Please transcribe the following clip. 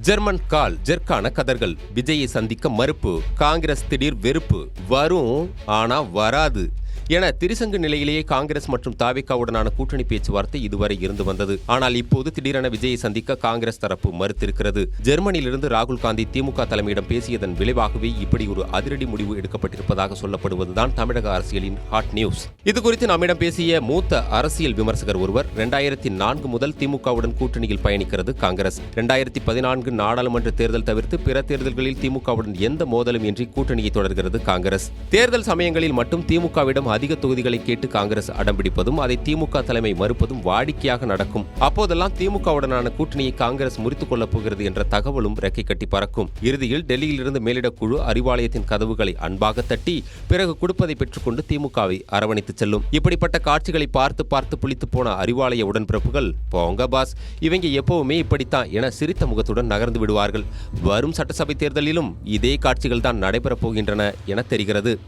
German கால் ஜெர்க்கான கதர்கள். விஜயை சந்திக்க மறுப்பு. காங்கிரஸ் திடீர் வெறுப்பு. வரும் ஆனா வராது என திரிசங்கு நிலையிலேயே காங்கிரஸ் மற்றும் தாவேகாவுடனான கூட்டணி பேச்சுவார்த்தை இதுவரை இருந்து வந்தது. ஆனால் இப்போது திடீரென விஜயை சந்திக்க காங்கிரஸ் தரப்பு மறுத்திருக்கிறது. ஜெர்மனியிலிருந்து ராகுல் காந்தி திமுக தலைமையிடம் பேசியதன் விளைவாகவே இப்படி ஒரு அதிரடி முடிவு எடுக்கப்பட்டிருப்பதாக சொல்லப்படுவதுதான் தமிழக அரசியலின் ஹாட் நியூஸ். இதுகுறித்து நம்மிடம் பேசிய மூத்த அரசியல் விமர்சகர் ஒருவர், 2004 முதல் திமுகவுடன் கூட்டணியில் பயணிக்கிறது காங்கிரஸ். 2014 நாடாளுமன்ற தேர்தல் தவிர்த்து பிற தேர்தல்களில் திமுகவுடன் எந்த மோதலும் இன்றி கூட்டணியை தொடர்கிறது காங்கிரஸ். தேர்தல் சமயங்களில் மட்டும் திமுகவிடம் அதிக தொகுதிகளை கேட்டு காங்கிரஸ் அடம்பிடிப்பதும் அதை திமுக தலைமை மறுப்பதும் வாடிக்கையாக நடக்கும். அப்போதெல்லாம் திமுகவுடனான கூட்டணியை காங்கிரஸ் முறித்துக் கொள்ளப் போகிறது என்ற தகவலும் ரெக்கை கட்டி பறக்கும். இறுதியில் டெல்லியிலிருந்து மேலிடக்குழு அறிவாலயத்தின் கதவுகளை அன்பாக தட்டி பிறகு கொடுப்பதை பெற்றுக்கொண்டு திமுகவை அரவணைத்துச் செல்லும். இப்படிப்பட்ட காட்சிகளை பார்த்து பார்த்து புளித்து போன அறிவாலய உடன்பிறப்புகள், போங்க பாஸ், இவங்க எப்பவுமே இப்படித்தான் என சிரித்த முகத்துடன் நகர்ந்து விடுவார்கள். வரும் சட்டசபை தேர்தலிலும் இதே காட்சிகள் தான் நடைபெறப் போகின்றன என தெரிகிறது.